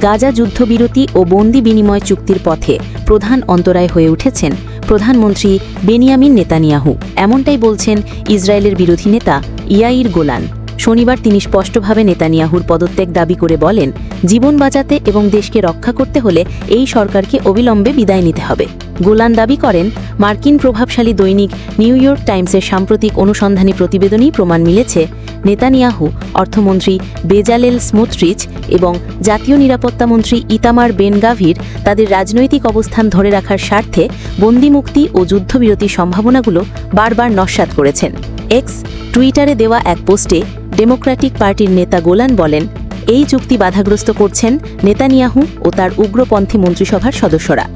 গাজা যুদ্ধবিরতি ও বন্দি বিনিময় চুক্তির পথে প্রধান অন্তরায় হয়ে উঠেছেন প্রধানমন্ত্রী বেনিয়ামিন নেতানিয়াহু। এমনটাই বলছেন ইসরায়েলের বিরোধী নেতা ইয়াইর গোলান। শনিবার তিনি স্পষ্টভাবে নেতানিয়াহুর পদত্যাগ দাবি করে বলেন, জীবন বাঁচাতে এবং দেশকে রক্ষা করতে হলে এই সরকারকে অবিলম্বে বিদায় নিতে হবে। গোলান দাবি করেন, মার্কিন প্রভাবশালী দৈনিক নিউ ইয়র্ক টাইমসের সাম্প্রতিক অনুসন্ধানী প্রতিবেদনেই প্রমাণ মিলেছে নেতানিয়াহু, অর্থমন্ত্রী বেজালেল স্মোট্রিচ এবং জাতীয় নিরাপত্তামন্ত্রী ইতামার বেন গাভির তাদের রাজনৈতিক অবস্থান ধরে রাখার স্বার্থে বন্দিমুক্তি ও যুদ্ধবিরতির সম্ভাবনাগুলো বারবার নস্যাৎ করেছেন। এক্স টুইটারে দেওয়া এক পোস্টে ডেমোক্র্যাটিক পার্টির নেতা গোলান বলেন, এই চুক্তি বাধাগ্রস্ত করছেন নেতানিয়াহু ও তার উগ্রপন্থী মন্ত্রিসভার সদস্যরা।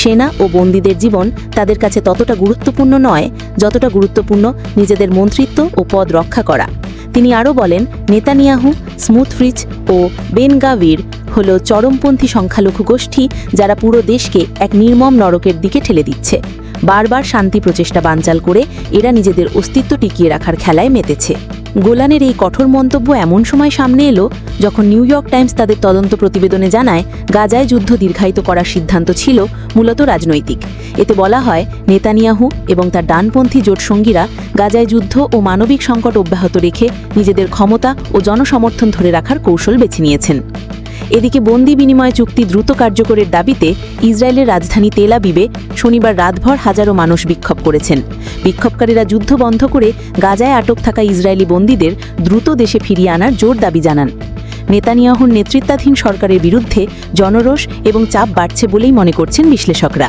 সেনা ও বন্দীদের জীবন তাদের কাছে ততটা গুরুত্বপূর্ণ নয় যতটা গুরুত্বপূর্ণ নিজেদের মন্ত্রিত্ব ও পদ রক্ষা করা। তিনি আরও বলেন, নেতানিয়াহু, স্মোট্রিচ ও বেন গাভির হল চরমপন্থী সংখ্যালঘু গোষ্ঠী যারা পুরো দেশকে এক নির্মম নরকের দিকে ঠেলে দিচ্ছে। বারবার শান্তি প্রচেষ্টা বানচাল করে এরা নিজেদের অস্তিত্ব টিকিয়ে রাখার খেলায় মেতেছে। গোলানের এই কঠোর মন্তব্য এমন সময় সামনে এলো যখন নিউ ইয়র্ক টাইমস তাদের তদন্ত প্রতিবেদনে জানায়, গাজায় যুদ্ধ দীর্ঘায়িত করার সিদ্ধান্ত ছিল মূলত রাজনৈতিক। এতে বলা হয়, নেতানিয়াহু এবং তার ডানপন্থী জোটসঙ্গীরা গাজায় যুদ্ধ ও মানবিক সংকট অব্যাহত রেখে নিজেদের ক্ষমতা ও জনসমর্থন ধরে রাখার কৌশল বেছে নিয়েছেন। এদিকে বন্দি বিনিময় চুক্তি দ্রুত কার্যকরের দাবিতে ইসরায়েলের রাজধানী তেল আবিবে শনিবার রাতভর হাজারো মানুষ বিক্ষোভ করেছেন। বিক্ষোভকারীরা যুদ্ধ বন্ধ করে গাজায় আটক থাকা ইসরায়েলি বন্দীদের দ্রুত দেশে ফিরিয়ে আনার জোর দাবি জানান। নেতানিয়াহুর নেতৃত্বাধীন সরকারের বিরুদ্ধে জনরোষ এবং চাপ বাড়ছে বলেই মনে করছেন বিশ্লেষকরা।